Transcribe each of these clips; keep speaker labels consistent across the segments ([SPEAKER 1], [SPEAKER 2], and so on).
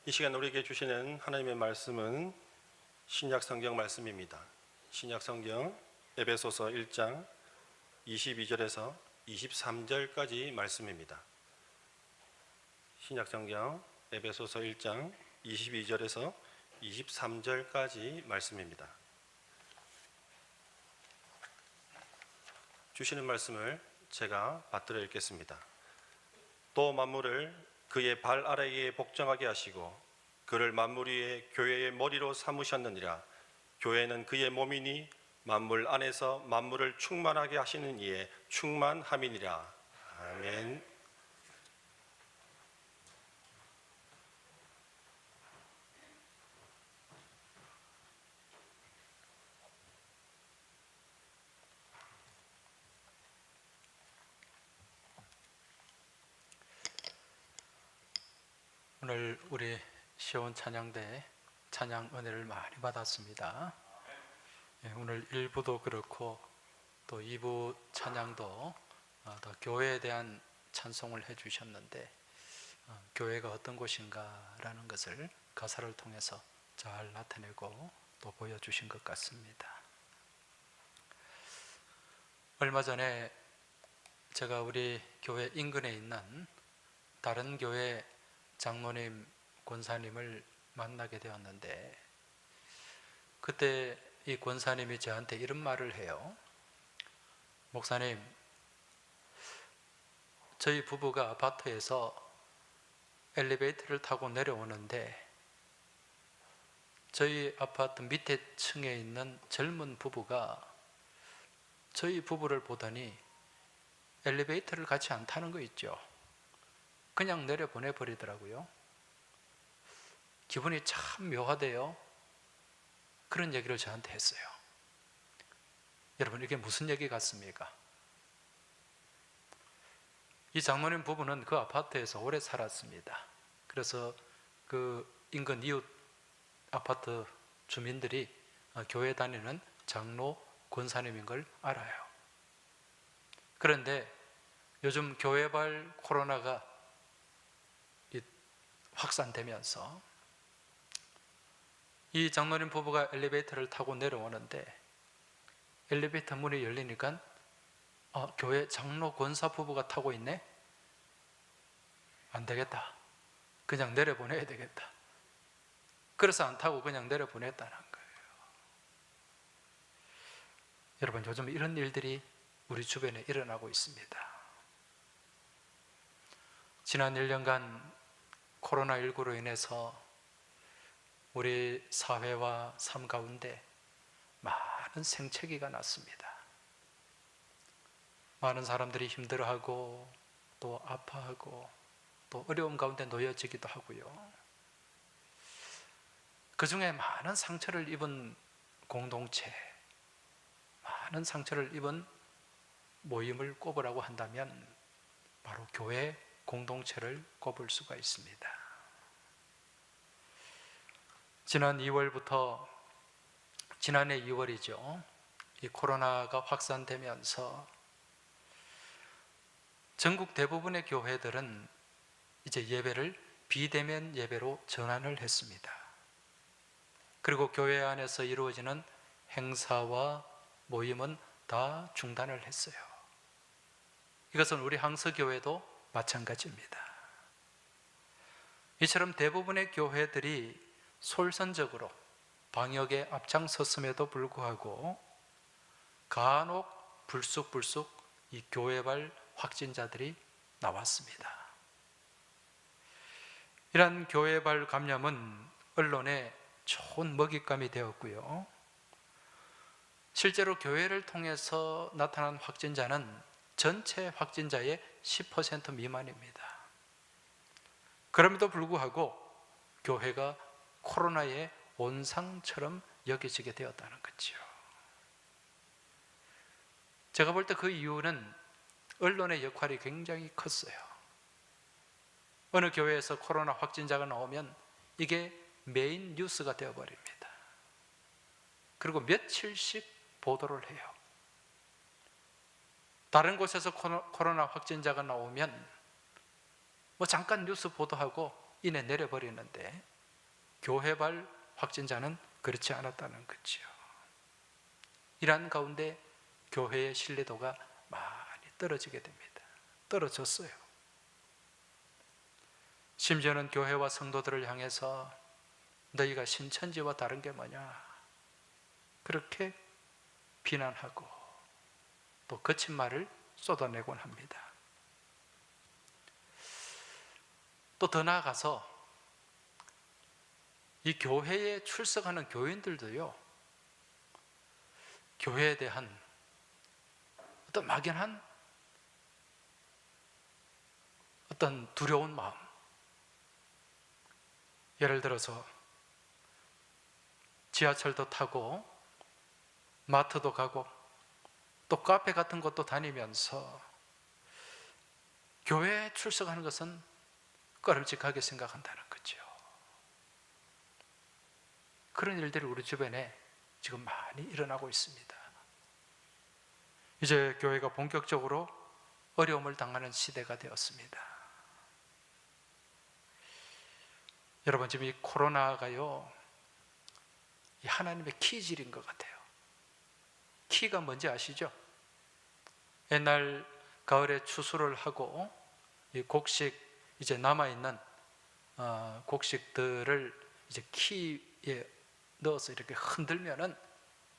[SPEAKER 1] 이 시간 우리에게 주시는 하나님의 말씀은 신약 성경 말씀입니다. 신약 성경 에베소서 1장 22절에서 23절까지 말씀입니다. 신약 성경 에베소서 1장 22절에서 23절까지 말씀입니다. 주시는 말씀을 제가 받들어 읽겠습니다. 또 만물을 그의 발 아래에 복종하게 하시고 그를 만물 위에 교회의 머리로 삼으셨느니라. 교회는 그의 몸이니 만물 안에서 만물을 충만하게 하시는 이의 충만함이니라. 아멘.
[SPEAKER 2] 오늘 우리 시온 찬양대 찬양 은혜를 많이 받았습니다. 오늘 1부도 그렇고 또 2부 찬양도 더 교회에 대한 찬송을 해주셨는데 교회가 어떤 곳인가 라는 것을 가사를 통해서 잘 나타내고 또 보여주신 것 같습니다. 얼마 전에 제가 우리 교회 인근에 있는 다른 교회 장로님, 권사님을 만나게 되었는데 그때 이 권사님이 저한테 이런 말을 해요. 목사님, 저희 부부가 아파트에서 엘리베이터를 타고 내려오는데 저희 아파트 밑에 층에 있는 젊은 부부가 저희 부부를 보더니 엘리베이터를 같이 안 타는 거 있죠. 그냥 내려보내버리더라고요. 기분이 참 묘하대요. 그런 얘기를 저한테 했어요. 여러분, 이게 무슨 얘기 같습니까? 이 장로님 부부는 그 아파트에서 오래 살았습니다. 그래서 그 인근 이웃 아파트 주민들이 교회 다니는 장로 권사님인 걸 알아요. 그런데 요즘 교회발 코로나가 확산되면서 이 장로님 부부가 엘리베이터를 타고 내려오는데 엘리베이터 문이 열리니까 교회 장로 권사 부부가 타고 있네? 안 되겠다. 그냥 내려보내야 되겠다. 그래서 안 타고 그냥 내려보냈다는 거예요. 여러분, 요즘 이런 일들이 우리 주변에 일어나고 있습니다. 지난 1년간 코로나19로 인해서 우리 사회와 삶 가운데 많은 생채기가 났습니다. 많은 사람들이 힘들어하고 또 아파하고 또 어려움 가운데 놓여지기도 하고요. 그 중에 많은 상처를 입은 공동체, 많은 상처를 입은 모임을 꼽으라고 한다면 바로 교회 공동체를 꼽을 수가 있습니다. 지난 2월부터 지난해 2월이죠. 이 코로나가 확산되면서 전국 대부분의 교회들은 이제 예배를 비대면 예배로 전환을 했습니다. 그리고 교회 안에서 이루어지는 행사와 모임은 다 중단을 했어요. 이것은 우리 항서교회도 마찬가지입니다. 이처럼 대부분의 교회들이 솔선적으로 방역에 앞장섰음에도 불구하고 간혹 불쑥 이 교회발 확진자들이 나왔습니다. 이러한 교회발 감염은 언론에 좋은 먹잇감이 되었고요. 실제로 교회를 통해서 나타난 확진자는 전체 확진자의 10% 미만입니다. 그럼에도 불구하고 교회가 코로나의 온상처럼 여겨지게 되었다는 거죠. 제가 볼 때 그 이유는 언론의 역할이 굉장히 컸어요. 어느 교회에서 코로나 확진자가 나오면 이게 메인 뉴스가 되어버립니다. 그리고 며칠씩 보도를 해요. 다른 곳에서 코로나 확진자가 나오면 잠깐 뉴스 보도하고 이내 내려버리는데 교회발 확진자는 그렇지 않았다는 거죠. 이러한 가운데 교회의 신뢰도가 많이 떨어지게 됩니다. 떨어졌어요. 심지어는 교회와 성도들을 향해서 너희가 신천지와 다른 게 뭐냐, 그렇게 비난하고 또 거친 말을 쏟아내곤 합니다. 또 더 나아가서 이 교회에 출석하는 교인들도요, 교회에 대한 어떤 막연한 어떤 두려운 마음, 예를 들어서 지하철도 타고 마트도 가고 또 카페 같은 곳도 다니면서 교회에 출석하는 것은 꺼림칙하게 생각한다는 거죠. 그런 일들이 우리 주변에 지금 많이 일어나고 있습니다. 이제 교회가 본격적으로 어려움을 당하는 시대가 되었습니다. 여러분, 지금 이 코로나가요, 이 하나님의 키질인 것 같아요. 키가 뭔지 아시죠? 옛날 가을에 추수를 하고 이 곡식 이제 남아있는 곡식들을 이제 키에 넣어서 이렇게 흔들면은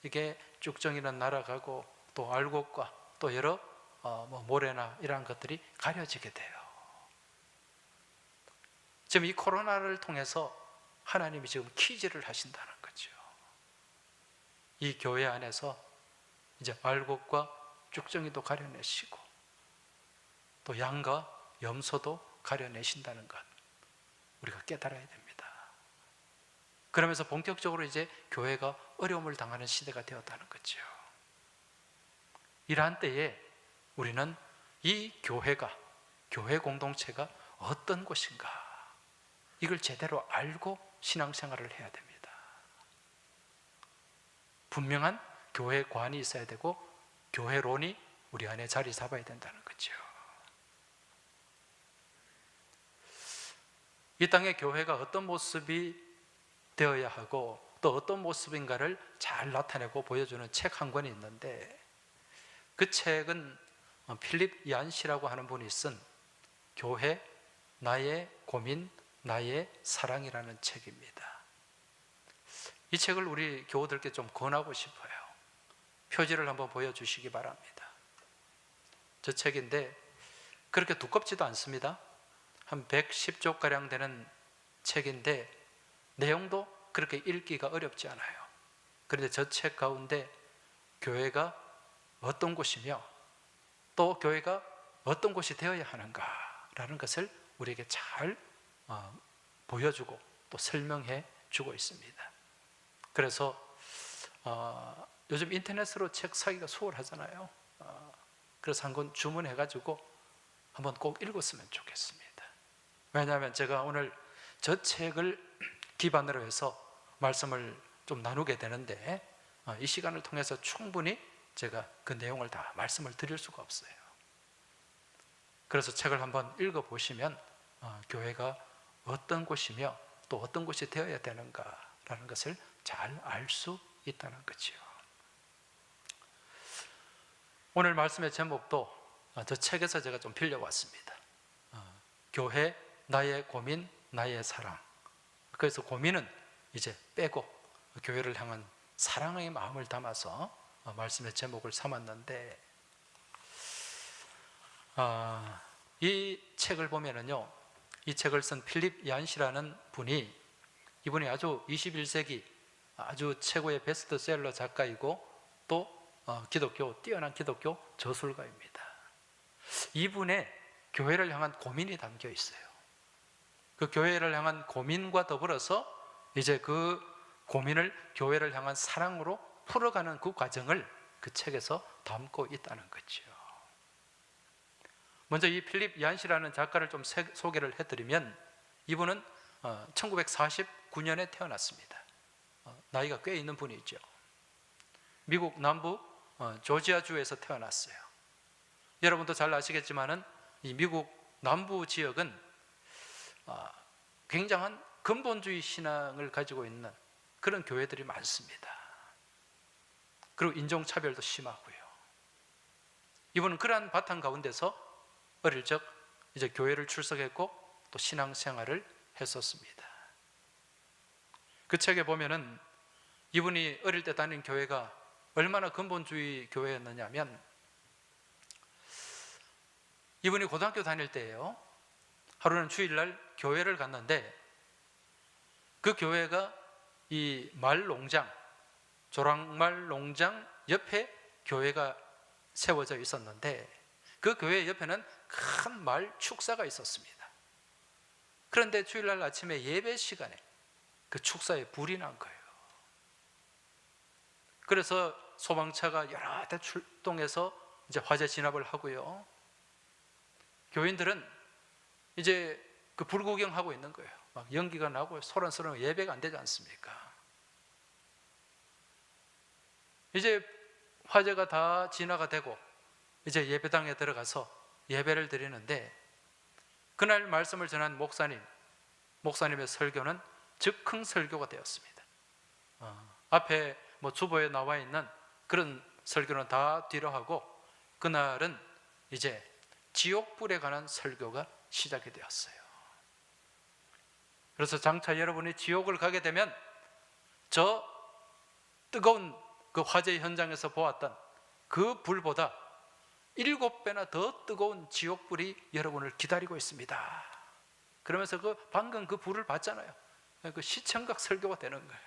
[SPEAKER 2] 이게 쭉정이는 날아가고 또 알곡과 또 여러 모래나 이러한 것들이 가려지게 돼요. 지금 이 코로나를 통해서 하나님이 지금 키질을 하신다는 거죠. 이 교회 안에서 이제 알곡과 쭉정이도 가려내시고 또 양과 염소도 가려내신다는 것, 우리가 깨달아야 됩니다. 그러면서 본격적으로 이제 교회가 어려움을 당하는 시대가 되었다는 거죠. 이러한 때에 우리는 이 교회가, 교회 공동체가 어떤 곳인가, 이걸 제대로 알고 신앙생활을 해야 됩니다. 분명한 교회관이 있어야 되고 교회론이 우리 안에 자리 잡아야 된다는 거죠. 이 땅의 교회가 어떤 모습이 되어야 하고 또 어떤 모습인가를 잘 나타내고 보여주는 책 한 권이 있는데, 그 책은 필립 얀시라고 하는 분이 쓴 교회 나의 고민 나의 사랑이라는 책입니다. 이 책을 우리 교우들께 좀 권하고 싶어요. 표지를 한번 보여주시기 바랍니다. 저 책인데 그렇게 두껍지도 않습니다. 한 110쪽가량 되는 책인데 내용도 그렇게 읽기가 어렵지 않아요. 그런데 저 책 가운데 교회가 어떤 곳이며 또 교회가 어떤 곳이 되어야 하는가라는 것을 우리에게 잘 보여주고 또 설명해 주고 있습니다. 그래서 요즘 인터넷으로 책 사기가 수월하잖아요. 그래서 한 권 주문해가지고 한번 꼭 읽었으면 좋겠습니다. 왜냐하면 제가 오늘 저 책을 기반으로 해서 말씀을 좀 나누게 되는데 이 시간을 통해서 충분히 제가 그 내용을 다 말씀을 드릴 수가 없어요. 그래서 책을 한번 읽어보시면 교회가 어떤 곳이며 또 어떤 곳이 되어야 되는가라는 것을 잘 알 수 있다는 거죠. 오늘 말씀의 제목도 저 책에서 제가 좀 빌려왔습니다. 교회 나의 고민 나의 사랑. 그래서 고민은 이제 빼고 교회를 향한 사랑의 마음을 담아서 말씀의 제목을 삼았는데, 이 책을 보면은요, 이 책을 쓴 필립 얀시라는 분이, 이분이 아주 21세기 아주 최고의 베스트셀러 작가이고 또 뛰어난 기독교 저술가입니다. 이분의 교회를 향한 고민이 담겨 있어요. 그 교회를 향한 고민과 더불어서 이제 그 고민을 교회를 향한 사랑으로 풀어가는 그 과정을 그 책에서 담고 있다는 거죠. 먼저 이 필립 얀시라는 작가를 좀 소개를 해드리면, 이분은 1949년에 태어났습니다. 나이가 꽤 있는 분이죠. 미국 남부 조지아주에서 태어났어요. 여러분도 잘 아시겠지만은 이 미국 남부 지역은 굉장한 근본주의 신앙을 가지고 있는 그런 교회들이 많습니다. 그리고 인종차별도 심하고요. 이분은 그러한 바탕 가운데서 어릴 적 이제 교회를 출석했고 또 신앙생활을 했었습니다. 그 책에 보면은 이분이 어릴 때 다닌 교회가 얼마나 근본주의 교회였느냐면, 이분이 고등학교 다닐 때예요. 하루는 주일날 교회를 갔는데 그 교회가 이 말농장, 조랑말 농장 옆에 교회가 세워져 있었는데 그 교회 옆에는 큰 말 축사가 있었습니다. 그런데 주일날 아침에 예배 시간에 그 축사에 불이 난 거예요. 그래서 소방차가 여러 대 출동해서 이제 화재 진압을 하고요. 교인들은 이제 그 불구경하고 있는 거예요. 막 연기가 나고 소란스러운 예배가 안 되지 않습니까? 이제 화재가 다 진화가 되고 이제 예배당에 들어가서 예배를 드리는데, 그날 말씀을 전한 목사님의 설교는 즉흥 설교가 되었습니다. 앞에 뭐 주보에 나와 있는 그런 설교는 다 뒤로 하고 그날은 이제 지옥불에 관한 설교가 시작이 되었어요. 그래서 장차 여러분이 지옥을 가게 되면 저 뜨거운 그 화재 현장에서 보았던 그 불보다 7배나 더 뜨거운 지옥불이 여러분을 기다리고 있습니다. 그러면서 방금 그 불을 봤잖아요. 그 시청각 설교가 되는 거예요.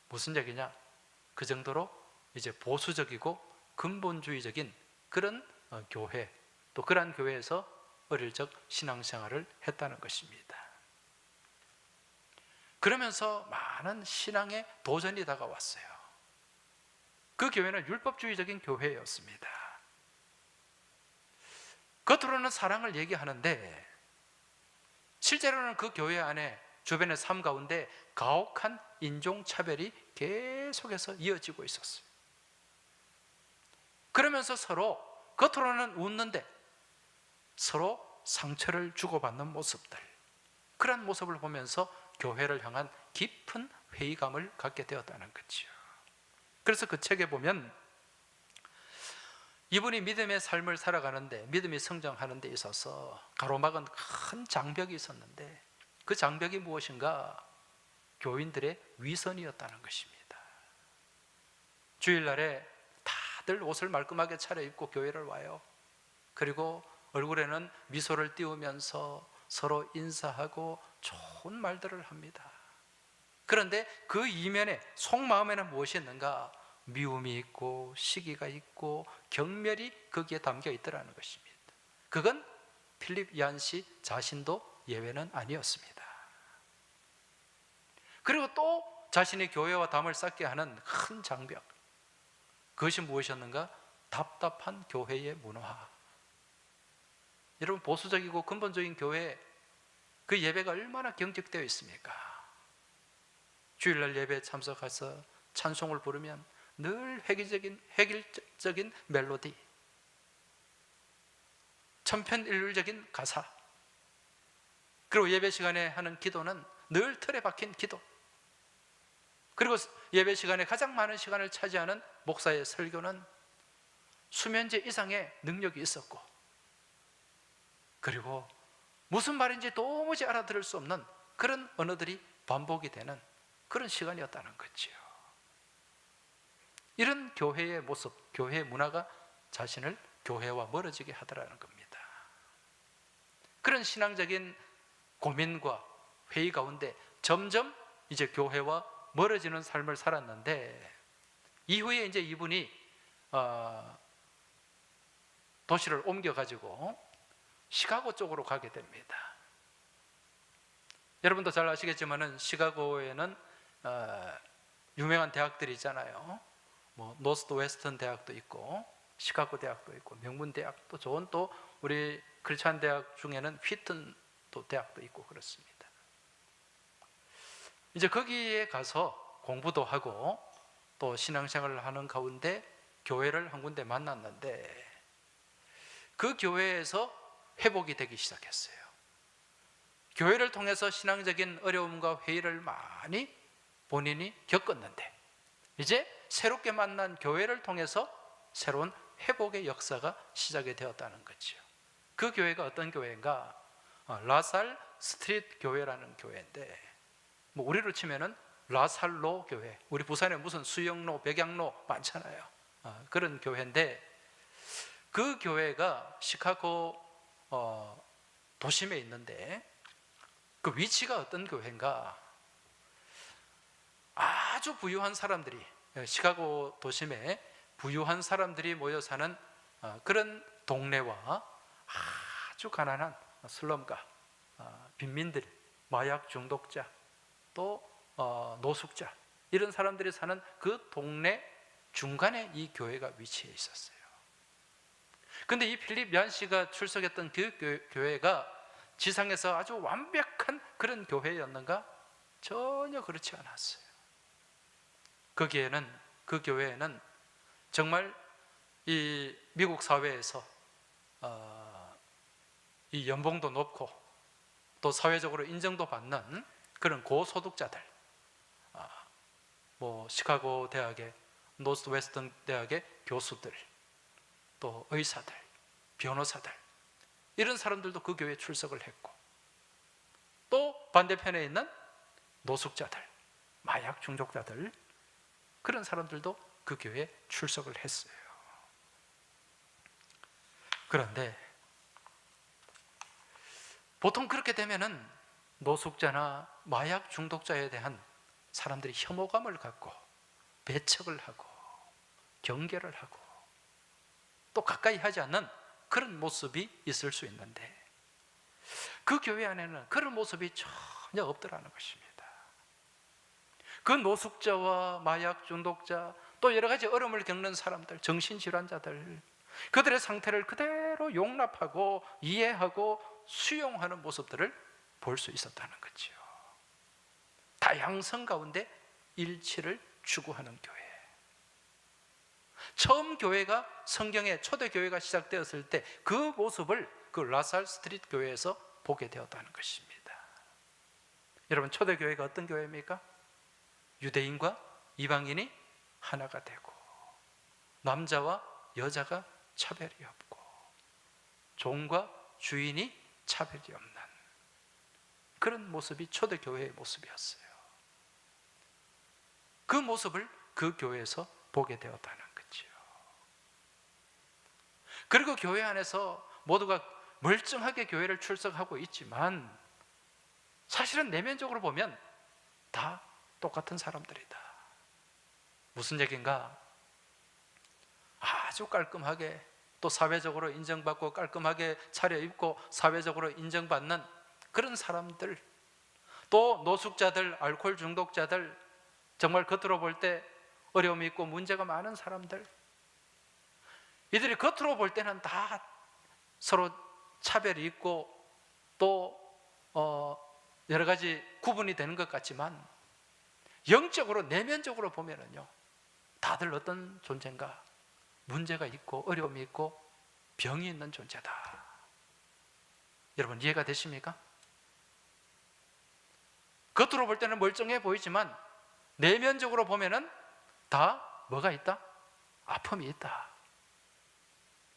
[SPEAKER 2] 무슨 얘기냐? 그 정도로 이제 보수적이고 근본주의적인 그런 교회, 또 그러한 교회에서 어릴 적 신앙생활을 했다는 것입니다. 그러면서 많은 신앙의 도전이 다가왔어요. 그 교회는 율법주의적인 교회였습니다. 겉으로는 사랑을 얘기하는데 실제로는 그 교회 안에 주변의 삶 가운데 가혹한 인종차별이 계속해서 이어지고 있었어요. 그러면서 서로 겉으로는 웃는데 서로 상처를 주고받는 모습들, 그런 모습을 보면서 교회를 향한 깊은 회의감을 갖게 되었다는 거죠. 그래서 그 책에 보면 이분이 믿음의 삶을 살아가는데, 믿음이 성장하는 데 있어서 가로막은 큰 장벽이 있었는데 그 장벽이 무엇인가? 교인들의 위선이었다는 것입니다. 주일날에 다들 옷을 말끔하게 차려입고 교회를 와요. 그리고 얼굴에는 미소를 띄우면서 서로 인사하고 좋은 말들을 합니다. 그런데 그 이면에 속마음에는 무엇이 있는가? 미움이 있고 시기가 있고 경멸이 거기에 담겨 있더라는 것입니다. 그건 필립 얀시 자신도 예외는 아니었습니다. 그리고 또 자신의 교회와 담을 쌓게 하는 큰 장벽, 그것이 무엇이었는가? 답답한 교회의 문화. 여러분, 보수적이고 근본적인 교회, 그 예배가 얼마나 경직되어 있습니까? 주일날 예배에 참석해서 찬송을 부르면 늘 획일적인 멜로디, 천편일률적인 가사, 그리고 예배 시간에 하는 기도는 늘 틀에 박힌 기도, 그리고 예배 시간에 가장 많은 시간을 차지하는 목사의 설교는 수면제 이상의 능력이 있었고, 그리고 무슨 말인지 도무지 알아들을 수 없는 그런 언어들이 반복이 되는 그런 시간이었다는 거죠. 이런 교회의 모습, 교회의 문화가 자신을 교회와 멀어지게 하더라는 겁니다. 그런 신앙적인 고민과 회의 가운데 점점 이제 교회와 멀어지는 삶을 살았는데, 이후에 이제 이분이 도시를 옮겨가지고 시카고 쪽으로 가게 됩니다. 여러분도 잘 아시겠지만은 시카고에는 유명한 대학들이 있잖아요. 뭐 노스트 웨스턴 대학도 있고 시카고 대학도 있고 명문 대학, 또 좋은 또 우리 크리스찬 대학 중에는 휘튼 또 대학도 있고 그렇습니다. 이제 거기에 가서 공부도 하고 또 신앙생활을 하는 가운데 교회를 한 군데 만났는데 그 교회에서 회복이 되기 시작했어요. 교회를 통해서 신앙적인 어려움과 회의를 많이 본인이 겪었는데 이제 새롭게 만난 교회를 통해서 새로운 회복의 역사가 시작이 되었다는 거죠. 그 교회가 어떤 교회인가? 라살 스트리트 교회라는 교회인데, 뭐 우리로 치면은 라살로 교회, 우리 부산에 무슨 수영로, 백양로 많잖아요. 그런 교회인데, 그 교회가 시카고 도심에 있는데, 그 위치가 어떤 교회인가? 아주 부유한 사람들이, 시카고 도심에 부유한 사람들이 모여 사는 그런 동네와 아주 가난한 슬럼가, 빈민들, 마약 중독자, 또 노숙자, 이런 사람들이 사는 그 동네 중간에 이 교회가 위치해 있었어요. 근데 이 필립 얀 씨가 출석했던 그 교회가 지상에서 아주 완벽한 그런 교회였는가? 전혀 그렇지 않았어요. 그 교회에는 정말 이 미국 사회에서 이 연봉도 높고 또 사회적으로 인정도 받는 그런 고소득자들, 뭐 시카고 대학의 노스웨스턴 대학의 교수들, 또 의사들, 변호사들, 이런 사람들도 그 교회에 출석을 했고, 또 반대편에 있는 노숙자들, 마약 중독자들, 그런 사람들도 그 교회에 출석을 했어요. 그런데 보통 그렇게 되면은 노숙자나 마약 중독자에 대한 사람들이 혐오감을 갖고 배척을 하고 경계를 하고 또 가까이 하지 않는 그런 모습이 있을 수 있는데, 그 교회 안에는 그런 모습이 전혀 없더라는 것입니다. 그 노숙자와 마약 중독자, 또 여러 가지 어려움을 겪는 사람들, 정신질환자들, 그들의 상태를 그대로 용납하고 이해하고 수용하는 모습들을 볼 수 있었다는 거죠. 다양성 가운데 일치를 추구하는 교회. 처음 교회가 성경의 초대교회가 시작되었을 때 그 모습을 그 라살 스트리트 교회에서 보게 되었다는 것입니다. 여러분, 초대교회가 어떤 교회입니까? 유대인과 이방인이 하나가 되고, 남자와 여자가 차별이 없고, 종과 주인이 차별이 없는 그런 모습이 초대교회의 모습이었어요. 그 모습을 그 교회에서 보게 되었다는 거죠. 그리고 교회 안에서 모두가 멀쩡하게 교회를 출석하고 있지만 사실은 내면적으로 보면 다 똑같은 사람들이다. 무슨 얘기인가? 아주 깔끔하게, 또 사회적으로 인정받고 깔끔하게 차려입고 사회적으로 인정받는 그런 사람들, 또 노숙자들, 알코올 중독자들, 정말 겉으로 볼 때 어려움이 있고 문제가 많은 사람들, 이들이 겉으로 볼 때는 다 서로 차별이 있고 또 여러 가지 구분이 되는 것 같지만, 영적으로 내면적으로 보면은요, 다들 어떤 존재인가? 문제가 있고 어려움이 있고 병이 있는 존재다. 여러분, 이해가 되십니까? 겉으로 볼 때는 멀쩡해 보이지만 내면적으로 보면은 다 뭐가 있다? 아픔이 있다.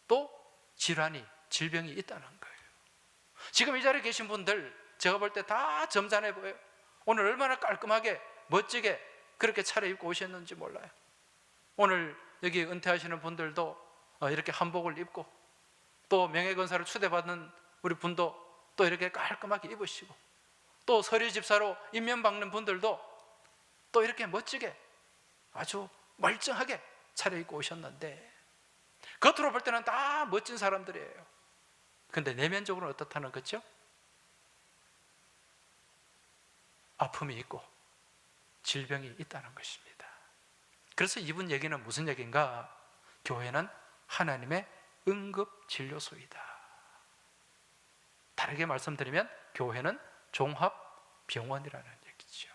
[SPEAKER 2] 또 질환이, 질병이 있다는 거예요. 지금 이 자리에 계신 분들 제가 볼 때 다 점잖해 보여요. 오늘 얼마나 깔끔하게 멋지게 그렇게 차려입고 오셨는지 몰라요. 오늘 여기 은퇴하시는 분들도 이렇게 한복을 입고, 또 명예건사를 초대받는 우리 분도 또 이렇게 깔끔하게 입으시고, 또 서류집사로 임명받는 분들도 또 이렇게 멋지게 아주 멀쩡하게 차려입고 오셨는데, 겉으로 볼 때는 다 멋진 사람들이에요. 근데 내면적으로는 어떻다는 거죠? 아픔이 있고 질병이 있다는 것입니다. 그래서 이분 얘기는 무슨 얘기인가? 교회는 하나님의 응급진료소이다. 다르게 말씀드리면 교회는 종합병원이라는 얘기죠.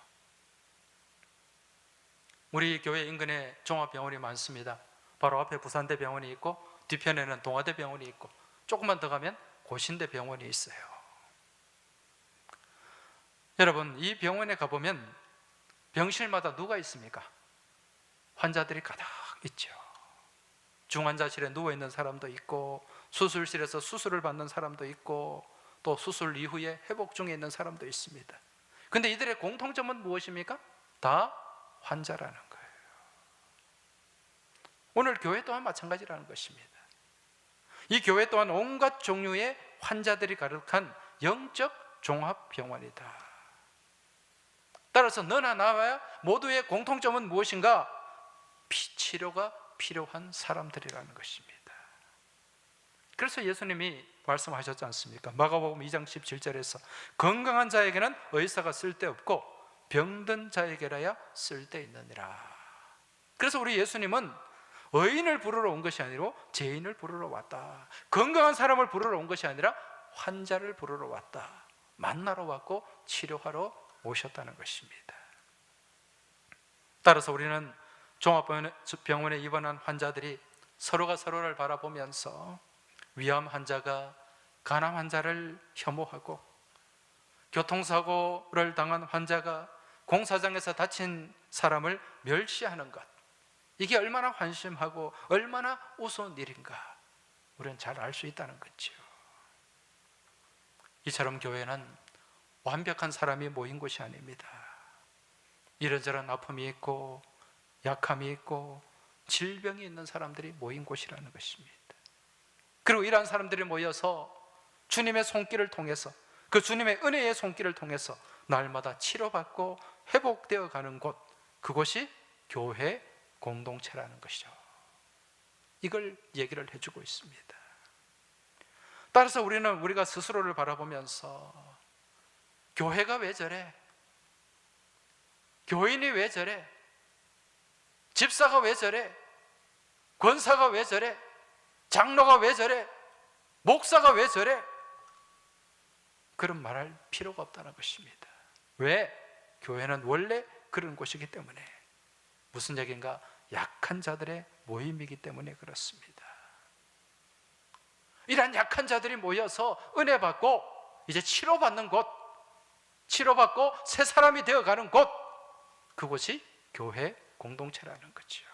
[SPEAKER 2] 우리 교회 인근에 종합병원이 많습니다. 바로 앞에 부산대병원이 있고 뒤편에는 동아대병원이 있고 조금만 더 가면 고신대병원이 있어요. 여러분, 이 병원에 가보면 병실마다 누가 있습니까? 환자들이 가득 있죠. 중환자실에 누워있는 사람도 있고, 수술실에서 수술을 받는 사람도 있고, 또 수술 이후에 회복 중에 있는 사람도 있습니다. 근데 이들의 공통점은 무엇입니까? 다 환자라는 거예요. 오늘 교회 또한 마찬가지라는 것입니다. 이 교회 또한 온갖 종류의 환자들이 가득한 영적 종합병원이다. 따라서 너나 나와 모두의 공통점은 무엇인가? 치료가 필요한 사람들이라는 것입니다. 그래서 예수님이 말씀하셨지 않습니까? 마가복음 2장 17절에서 건강한 자에게는 의사가 쓸데없고 병든 자에게라야 쓸데있느니라. 그래서 우리 예수님은 의인을 부르러 온 것이 아니라 죄인을 부르러 왔다. 건강한 사람을 부르러 온 것이 아니라 환자를 부르러 왔다. 만나러 왔고 치료하러 오셨다는 것입니다. 따라서 우리는 종합병원에 입원한 환자들이 서로가 서로를 바라보면서 위암 환자가 간암 환자를 혐오하고, 교통사고를 당한 환자가 공사장에서 다친 사람을 멸시하는 것, 이게 얼마나 환심하고 얼마나 우스운 일인가 우리는 잘 알 수 있다는 거죠. 이처럼 교회는 완벽한 사람이 모인 곳이 아닙니다. 이런저런 아픔이 있고 약함이 있고 질병이 있는 사람들이 모인 곳이라는 것입니다. 그리고 이러한 사람들이 모여서 주님의 손길을 통해서, 그 주님의 은혜의 손길을 통해서 날마다 치료받고 회복되어 가는 곳, 그곳이 교회 공동체라는 것이죠. 이걸 얘기를 해주고 있습니다. 따라서 우리가 스스로를 바라보면서 교회가 왜 저래? 교인이 왜 저래? 집사가 왜 저래? 권사가 왜 저래? 장로가 왜 저래? 목사가 왜 저래? 그런 말할 필요가 없다는 것입니다. 왜? 교회는 원래 그런 곳이기 때문에. 무슨 얘기인가? 약한 자들의 모임이기 때문에 그렇습니다. 이러한 약한 자들이 모여서 은혜 받고 이제 치료받는 곳, 치료받고 새 사람이 되어가는 곳, 그곳이 교회 공동체라는 거죠.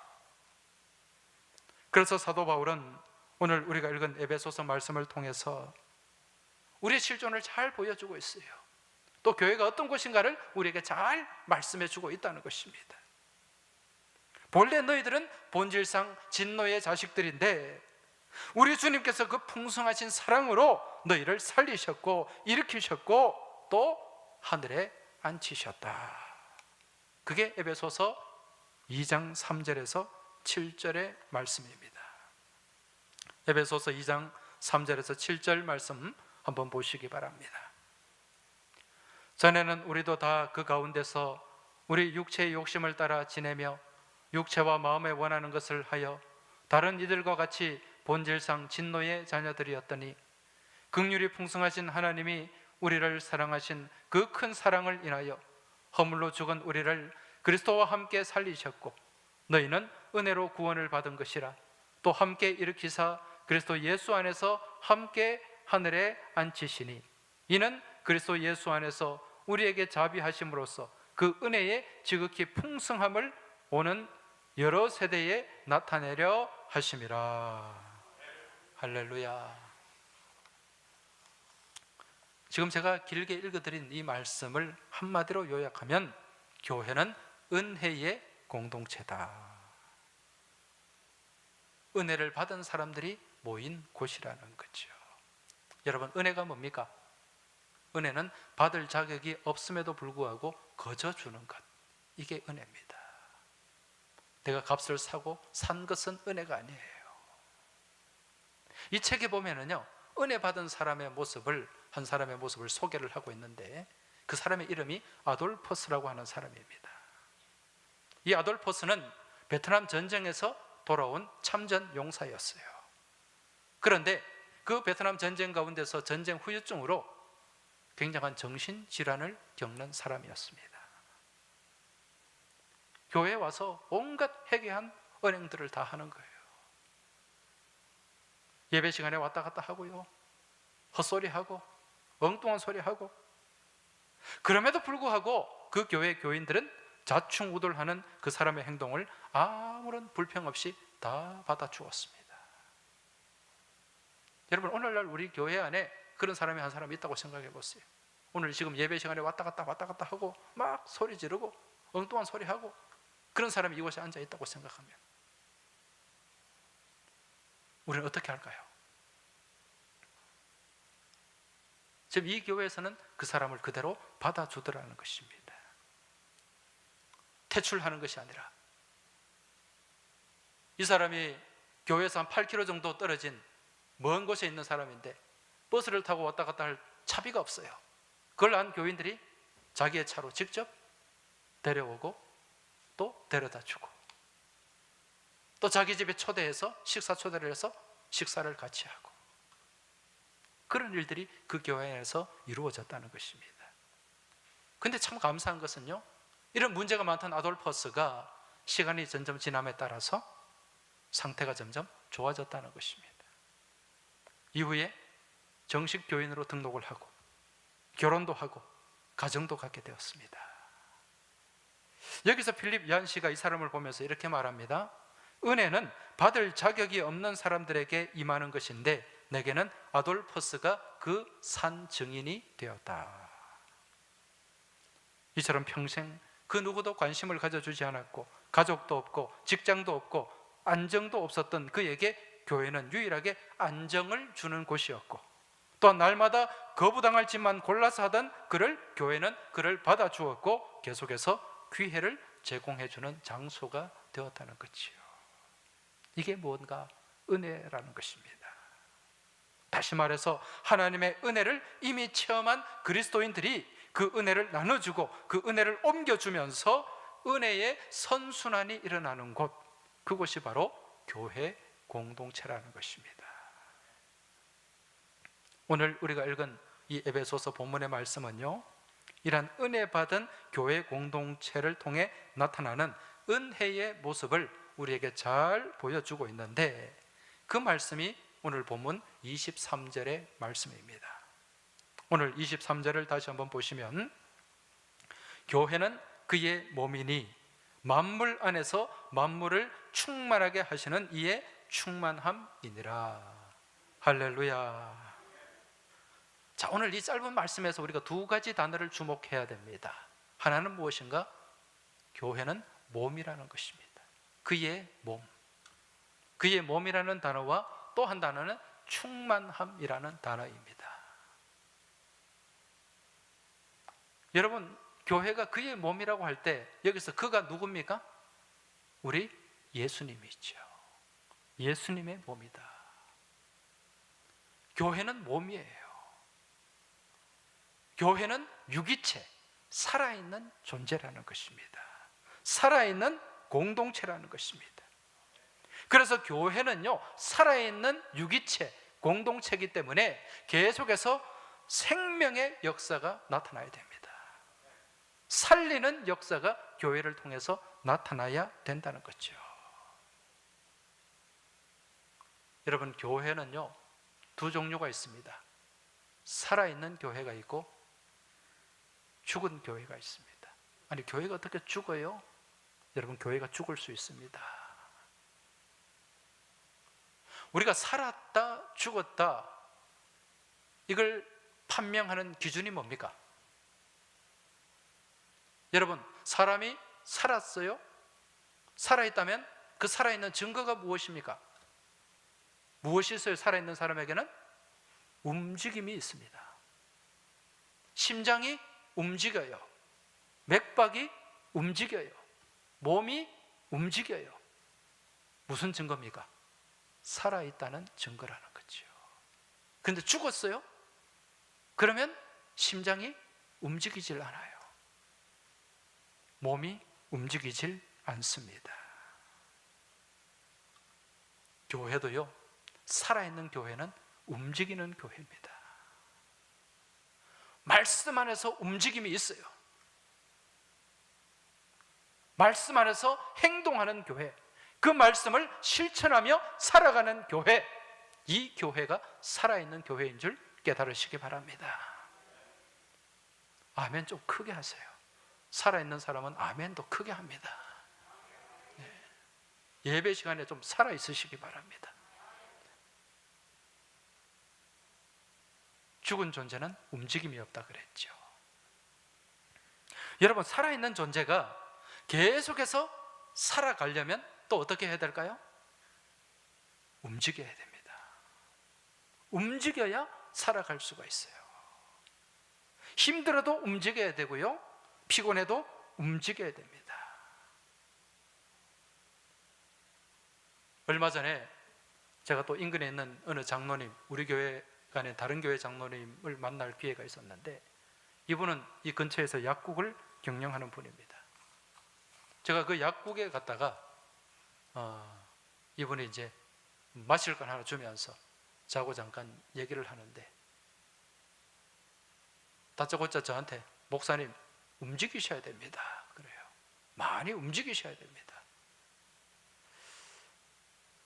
[SPEAKER 2] 그래서 사도 바울은 오늘 우리가 읽은 에베소서 말씀을 통해서 우리의 실존을 잘 보여주고 있어요. 또 교회가 어떤 곳인가를 우리에게 잘 말씀해주고 있다는 것입니다. 본래 너희들은 본질상 진노의 자식들인데 우리 주님께서 그 풍성하신 사랑으로 너희를 살리셨고 일으키셨고 또 하늘에 앉히셨다. 그게 에베소서 2장 3절에서 7절의 말씀입니다. 에베소서 2장 3절에서 7절 말씀 한번 보시기 바랍니다. 전에는 우리도 다 그 가운데서 우리 육체의 욕심을 따라 지내며 육체와 마음에 원하는 것을 하여 다른 이들과 같이 본질상 진노의 자녀들이었더니 긍휼이 풍성하신 하나님이 우리를 사랑하신 그 큰 사랑을 인하여 허물로 죽은 우리를 그리스도와 함께 살리셨고 너희는 은혜로 구원을 받은 것이라 또 함께 일으키사 그리스도 예수 안에서 함께 하늘에 앉히시니 이는 그리스도 예수 안에서 우리에게 자비하심으로써 그 은혜의 지극히 풍성함을 오는 여러 세대에 나타내려 하심이라. 할렐루야. 지금 제가 길게 읽어드린 이 말씀을 한마디로 요약하면 교회는 은혜의 공동체다. 은혜를 받은 사람들이 모인 곳이라는 거죠. 여러분, 은혜가 뭡니까? 은혜는 받을 자격이 없음에도 불구하고 거저 주는 것, 이게 은혜입니다. 내가 값을 사고 산 것은 은혜가 아니에요. 이 책에 보면은요, 은혜 받은 사람의 모습을, 한 사람의 모습을 소개를 하고 있는데 그 사람의 이름이 아돌포스라고 하는 사람입니다. 이 아돌포스는 베트남 전쟁에서 돌아온 참전 용사였어요. 그런데 그 베트남 전쟁 가운데서 전쟁 후유증으로 굉장한 정신질환을 겪는 사람이었습니다. 교회에 와서 온갖 해괴한 언행들을 다 하는 거예요. 예배 시간에 왔다 갔다 하고요, 헛소리하고 엉뚱한 소리하고, 그럼에도 불구하고 그 교회 교인들은 자충우돌하는 그 사람의 행동을 아무런 불평 없이 다 받아주었습니다. 여러분, 오늘날 우리 교회 안에 그런 사람이 한 사람 있다고 생각해 보세요. 오늘 지금 예배 시간에 왔다 갔다 하고 막 소리 지르고 엉뚱한 소리 하고 그런 사람이 이곳에 앉아 있다고 생각하면 우리는 어떻게 할까요? 지금 이 교회에서는 그 사람을 그대로 받아주더라는 것입니다. 퇴출하는 것이 아니라 이 사람이 교회에서 한 8km 정도 떨어진 먼 곳에 있는 사람인데 버스를 타고 왔다 갔다 할 차비가 없어요. 그걸 안 교인들이 자기의 차로 직접 데려오고 또 데려다 주고 또 자기 집에 초대해서 식사 초대를 해서 식사를 같이 하고 그런 일들이 그 교회에서 이루어졌다는 것입니다. 근데 참 감사한 것은요, 이런 문제가 많던 아돌퍼스가 시간이 점점 지남에 따라서 상태가 점점 좋아졌다는 것입니다. 이후에 정식 교인으로 등록을 하고 결혼도 하고 가정도 갖게 되었습니다. 여기서 필립 얀시가 이 사람을 보면서 이렇게 말합니다. 은혜는 받을 자격이 없는 사람들에게 임하는 것인데 내게는 아돌퍼스가 그 산 증인이 되었다. 이처럼 평생 그 누구도 관심을 가져주지 않았고 가족도 없고 직장도 없고 안정도 없었던 그에게 교회는 유일하게 안정을 주는 곳이었고 또한 날마다 거부당할 짓만 골라서 하던 교회는 그를 받아주었고 계속해서 기회를 제공해주는 장소가 되었다는 것이요. 이게 뭔가 은혜라는 것입니다. 다시 말해서 하나님의 은혜를 이미 체험한 그리스도인들이 그 은혜를 나눠주고 그 은혜를 옮겨주면서 은혜의 선순환이 일어나는 곳, 그곳이 바로 교회 공동체라는 것입니다. 오늘 우리가 읽은 이 에베소서 본문의 말씀은요, 이러한 은혜 받은 교회 공동체를 통해 나타나는 은혜의 모습을 우리에게 잘 보여주고 있는데 그 말씀이 오늘 본문 23절의 말씀입니다. 오늘 23절을 다시 한번 보시면 교회는 그의 몸이니 만물 안에서 만물을 충만하게 하시는 이의 충만함이니라. 할렐루야. 자, 오늘 이 짧은 말씀에서 우리가 두 가지 단어를 주목해야 됩니다. 하나는 무엇인가? 교회는 몸이라는 것입니다. 그의 몸. 그의 몸이라는 단어와 또 한 단어는 충만함이라는 단어입니다. 여러분, 교회가 그의 몸이라고 할 때 여기서 그가 누굽니까? 우리 예수님이죠. 예수님의 몸이다. 교회는 몸이에요. 교회는 유기체, 살아있는 존재라는 것입니다. 살아있는 공동체라는 것입니다. 그래서 교회는요, 살아있는 유기체, 공동체이기 때문에 계속해서 생명의 역사가 나타나야 됩니다. 살리는 역사가 교회를 통해서 나타나야 된다는 거죠. 여러분, 교회는요, 두 종류가 있습니다. 살아있는 교회가 있고 죽은 교회가 있습니다. 아니, 교회가 어떻게 죽어요? 여러분, 교회가 죽을 수 있습니다. 우리가 살았다, 죽었다, 이걸 판명하는 기준이 뭡니까? 여러분, 사람이 살았어요? 살아있다면 그 살아있는 증거가 무엇입니까? 무엇이 있어요? 살아있는 사람에게는 움직임이 있습니다. 심장이 움직여요. 맥박이 움직여요. 몸이 움직여요. 무슨 증거입니까? 살아있다는 증거라는 거죠. 그런데 죽었어요? 그러면 심장이 움직이질 않아요. 몸이 움직이질 않습니다. 교회도요, 살아있는 교회는 움직이는 교회입니다. 말씀 안에서 움직임이 있어요. 말씀 안에서 행동하는 교회, 그 말씀을 실천하며 살아가는 교회, 이 교회가 살아있는 교회인 줄 깨달으시기 바랍니다. 아멘 좀 크게 하세요. 살아있는 사람은 아멘도 크게 합니다. 예배 시간에 좀 살아있으시기 바랍니다. 죽은 존재는 움직임이 없다 그랬죠. 여러분, 살아있는 존재가 계속해서 살아가려면 또 어떻게 해야 될까요? 움직여야 됩니다. 움직여야 살아갈 수가 있어요. 힘들어도 움직여야 되고요, 피곤해도 움직여야 됩니다. 얼마 전에 제가 또 인근에 있는 어느 장로님, 우리 교회 간에 다른 교회 장로님을 만날 기회가 있었는데, 이분은 이 근처에서 약국을 경영하는 분입니다. 제가 그 약국에 갔다가 이분이 이제 마실 건 하나 주면서 자고 잠깐 얘기를 하는데, 다짜고짜 저한테 목사님 움직이셔야 됩니다 그래요. 많이 움직이셔야 됩니다.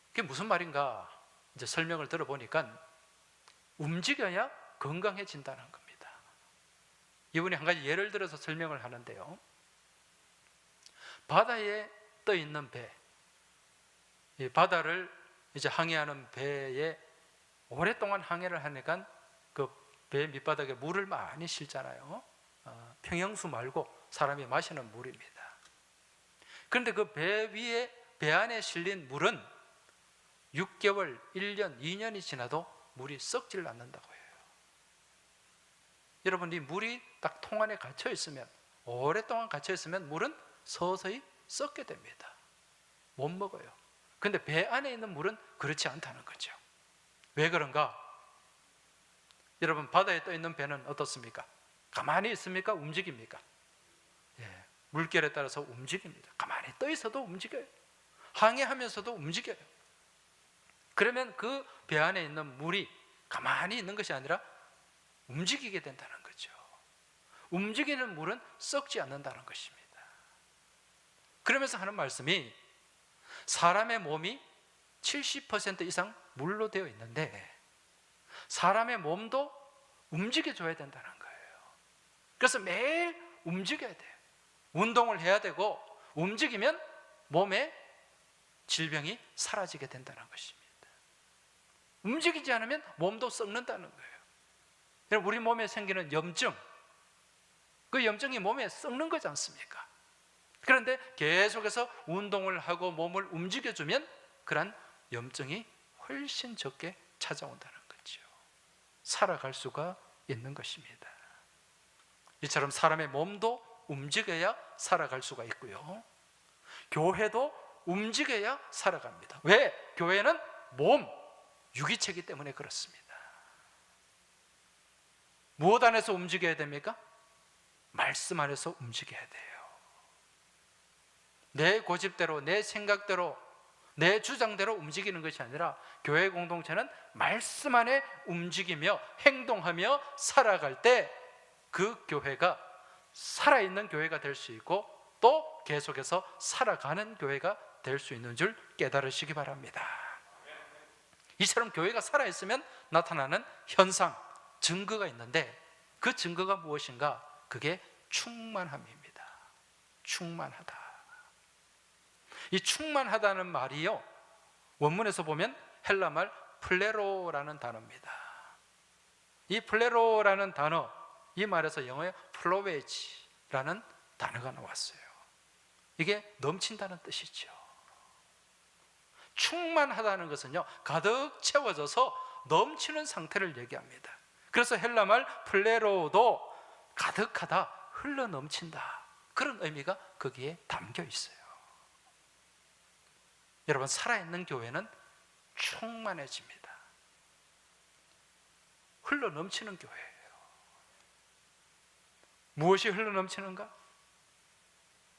[SPEAKER 2] 그게 무슨 말인가 이제 설명을 들어보니까 움직여야 건강해진다는 겁니다. 이분이 한 가지 예를 들어서 설명을 하는데요, 바다에 떠 있는 배, 이 바다를 이제 항해하는 배에 오랫동안 항해를 하니까 그 배 밑바닥에 물을 많이 실잖아요. 평형수 말고 사람이 마시는 물입니다. 그런데 그 배 위에, 배 안에 실린 물은 6개월, 1년, 2년이 지나도 물이 썩질 않는다고 해요. 여러분, 이 물이 딱 통 안에 갇혀 있으면, 오랫동안 갇혀 있으면 물은 서서히 썩게 됩니다. 못 먹어요. 근데 배 안에 있는 물은 그렇지 않다는 거죠. 왜 그런가? 여러분, 바다에 떠 있는 배는 어떻습니까? 가만히 있습니까? 움직입니까? 예, 물결에 따라서 움직입니다. 가만히 떠 있어도 움직여요. 항해하면서도 움직여요. 그러면 그 배 안에 있는 물이 가만히 있는 것이 아니라 움직이게 된다는 거죠. 움직이는 물은 썩지 않는다는 것입니다. 그러면서 하는 말씀이, 사람의 몸이 70% 이상 물로 되어 있는데 사람의 몸도 움직여줘야 된다는 거예요. 그래서 매일 움직여야 돼요. 운동을 해야 되고, 움직이면 몸에 질병이 사라지게 된다는 것입니다. 움직이지 않으면 몸도 썩는다는 거예요. 우리 몸에 생기는 염증, 그 염증이 몸에 썩는 거지 않습니까? 그런데 계속해서 운동을 하고 몸을 움직여주면 그런 염증이 훨씬 적게 찾아온다는 거죠. 살아갈 수가 있는 것입니다. 이처럼 사람의 몸도 움직여야 살아갈 수가 있고요, 교회도 움직여야 살아갑니다. 왜? 교회는 몸, 유기체이기 때문에 그렇습니다. 무엇 안에서 움직여야 됩니까? 말씀 안에서 움직여야 돼요. 내 고집대로, 내 생각대로, 내 주장대로 움직이는 것이 아니라 교회 공동체는 말씀 안에 움직이며 행동하며 살아갈 때 그 교회가 살아있는 교회가 될 수 있고, 또 계속해서 살아가는 교회가 될 수 있는 줄 깨달으시기 바랍니다. 이처럼 교회가 살아있으면 나타나는 현상, 증거가 있는데, 그 증거가 무엇인가? 그게 충만함입니다. 충만하다. 이 충만하다는 말이요, 원문에서 보면 헬라말 플레로라는 단어입니다. 이 플레로라는 단어, 이 말에서 영어에 플로웨지라는 단어가 나왔어요. 이게 넘친다는 뜻이죠. 충만하다는 것은요, 가득 채워져서 넘치는 상태를 얘기합니다. 그래서 헬라말 플레로도 가득하다, 흘러 넘친다, 그런 의미가 거기에 담겨 있어요. 여러분, 살아있는 교회는 충만해집니다. 흘러 넘치는 교회예요. 무엇이 흘러 넘치는가?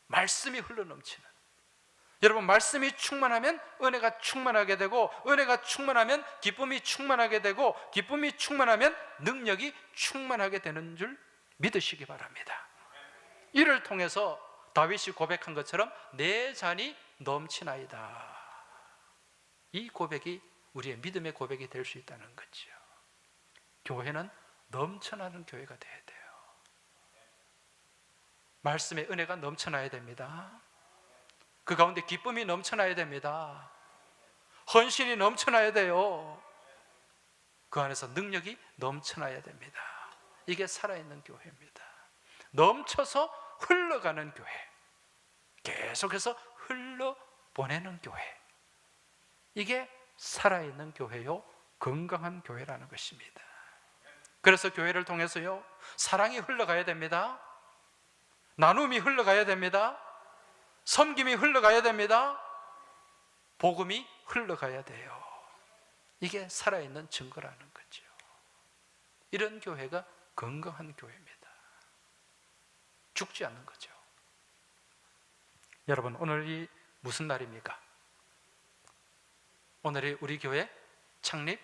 [SPEAKER 2] 말씀이 흘러 넘치는. 여러분, 말씀이 충만하면 은혜가 충만하게 되고, 은혜가 충만하면 기쁨이 충만하게 되고, 기쁨이 충만하면 능력이 충만하게 되는 줄 믿으시기 바랍니다. 이를 통해서 다윗이 고백한 것처럼 내 잔이 넘치나이다. 이 고백이 우리의 믿음의 고백이 될 수 있다는 거죠. 교회는 넘쳐나는 교회가 돼야 돼요. 말씀의 은혜가 넘쳐나야 됩니다. 그 가운데 기쁨이 넘쳐나야 됩니다. 헌신이 넘쳐나야 돼요. 그 안에서 능력이 넘쳐나야 됩니다. 이게 살아있는 교회입니다. 넘쳐서 흘러가는 교회, 계속해서 흘러보내는 교회, 이게 살아있는 교회요, 건강한 교회라는 것입니다. 그래서 교회를 통해서요, 사랑이 흘러가야 됩니다. 나눔이 흘러가야 됩니다. 섬김이 흘러가야 됩니다. 복음이 흘러가야 돼요. 이게 살아있는 증거라는 거죠. 이런 교회가 건강한 교회입니다. 죽지 않는 거죠. 여러분, 오늘이 무슨 날입니까? 오늘이 우리 교회 창립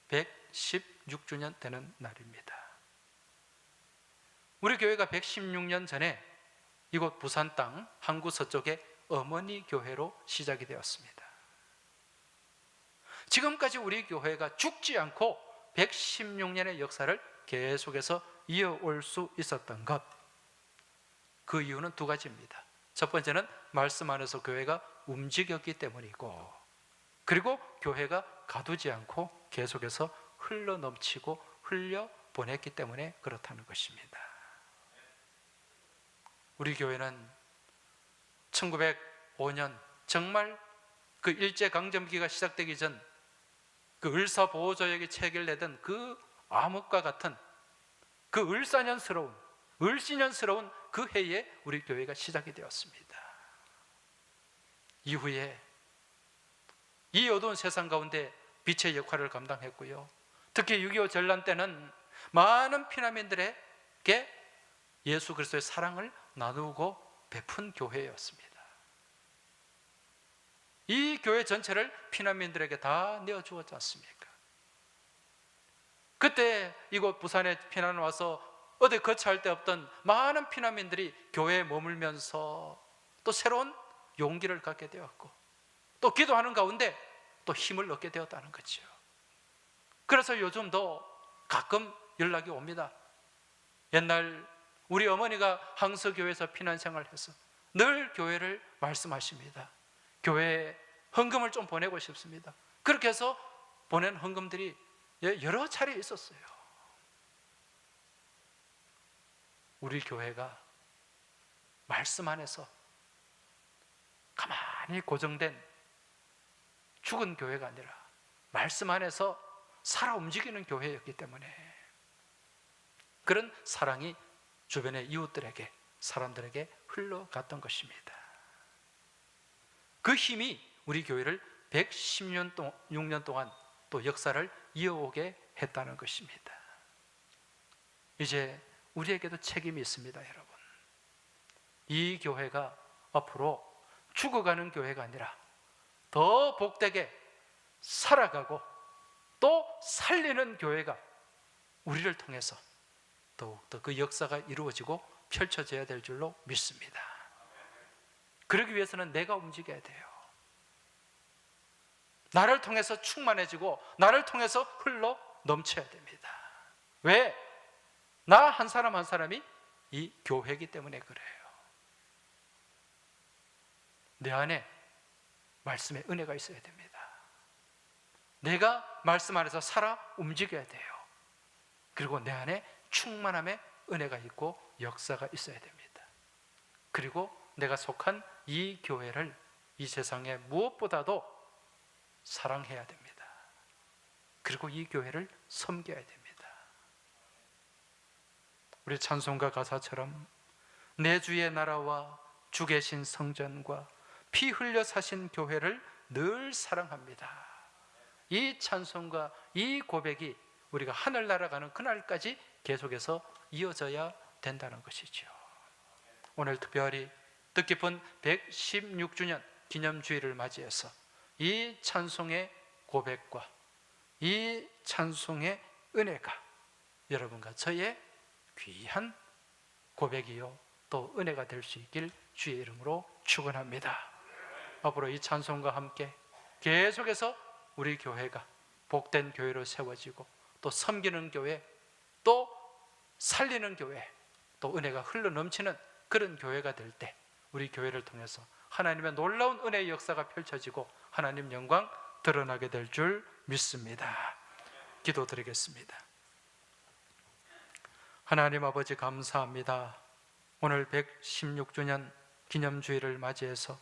[SPEAKER 2] 116주년 되는 날입니다. 우리 교회가 116년 전에 이곳 부산 땅 항구 서쪽의 어머니 교회로 시작이 되었습니다. 지금까지 우리 교회가 죽지 않고 116년의 역사를 계속해서 이어올 수 있었던 것, 그 이유는 두 가지입니다. 첫 번째는 말씀 안에서 교회가 움직였기 때문이고, 그리고 교회가 가두지 않고 계속해서 흘러넘치고 흘려보냈기 때문에 그렇다는 것입니다. 우리 교회는 1905년 정말 그 일제강점기가 시작되기 전 그 을사보호조약이 체결되던 그 암흑과 같은 그 을사년스러운 그 해에 우리 교회가 시작이 되었습니다. 이후에 이 어두운 세상 가운데 빛의 역할을 감당했고요, 특히 6.25 전란 때는 많은 피난민들에게 예수 그리스도의 사랑을 나누고 베푼 교회였습니다. 이 교회 전체를 피난민들에게 다 내어주었지 않습니까? 그때 이곳 부산에 피난을 와서 어디 거처할 데 없던 많은 피난민들이 교회에 머물면서 또 새로운 용기를 갖게 되었고, 또 기도하는 가운데 또 힘을 얻게 되었다는 거죠. 그래서 요즘도 가끔 연락이 옵니다. 옛날 우리 어머니가 항서교회에서 피난생활을 해서 늘 교회를 말씀하십니다. 교회에 헌금을 좀 보내고 싶습니다. 그렇게 해서 보낸 헌금들이 여러 차례 있었어요. 우리 교회가 말씀 안에서 가만히 고정된 죽은 교회가 아니라 말씀 안에서 살아 움직이는 교회였기 때문에 그런 사랑이 주변의 이웃들에게, 사람들에게 흘러갔던 것입니다. 그 힘이 우리 교회를 116년 동안 또 역사를 이어오게 했다는 것입니다. 이제 우리에게도 책임이 있습니다, 여러분. 이 교회가 앞으로 죽어가는 교회가 아니라 더 복되게 살아가고 또 살리는 교회가 우리를 통해서 더욱더 그 역사가 이루어지고 펼쳐져야 될 줄로 믿습니다. 그러기 위해서는 내가 움직여야 돼요. 나를 통해서 충만해지고 나를 통해서 흘러 넘쳐야 됩니다. 왜? 나 한 사람 한 사람이 이 교회이기 때문에 그래요. 내 안에 말씀의 은혜가 있어야 됩니다. 내가 말씀 안에서 살아 움직여야 돼요. 그리고 내 안에 충만함의 은혜가 있고 역사가 있어야 됩니다. 그리고 내가 속한 이 교회를 이 세상에 무엇보다도 사랑해야 됩니다. 그리고 이 교회를 섬겨야 됩니다. 우리 찬송가 가사처럼 내 주의 나라와 주 계신 성전과 피 흘려 사신 교회를 늘 사랑합니다. 이 찬송과 이 고백이 우리가 하늘 날아가는 그날까지 계속해서 이어져야 된다는 것이죠. 오늘 특별히 뜻깊은 116주년 기념주일을 맞이해서 이 찬송의 고백과 이 찬송의 은혜가 여러분과 저의 귀한 고백이요 또 은혜가 될 수 있길 주의 이름으로 축원합니다. 앞으로 이 찬송과 함께 계속해서 우리 교회가 복된 교회로 세워지고 또 섬기는 교회, 또 살리는 교회, 또 은혜가 흘러넘치는 그런 교회가 될 때 우리 교회를 통해서 하나님의 놀라운 은혜의 역사가 펼쳐지고 하나님 영광 드러나게 될 줄 믿습니다. 기도드리겠습니다. 하나님 아버지 감사합니다. 오늘 116주년 기념주일을 맞이해서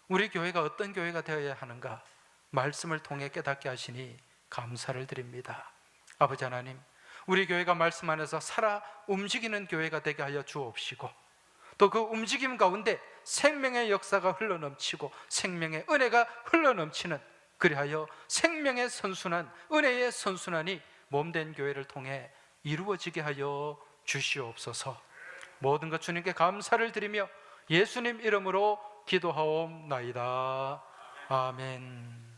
[SPEAKER 2] 우리 교회가 어떤 교회가 되어야 하는가 말씀을 통해 깨닫게 하시니 감사를 드립니다. 아버지 하나님, 우리 교회가 말씀 안에서 살아 움직이는 교회가 되게 하여 주옵시고 또 그 움직임 가운데 생명의 역사가 흘러넘치고 생명의 은혜가 흘러넘치는, 그리하여 생명의 선순환, 은혜의 선순환이 몸된 교회를 통해 이루어지게 하여 주시옵소서. 모든 것 주님께 감사를 드리며 예수님 이름으로 기도하옵나이다. 아멘.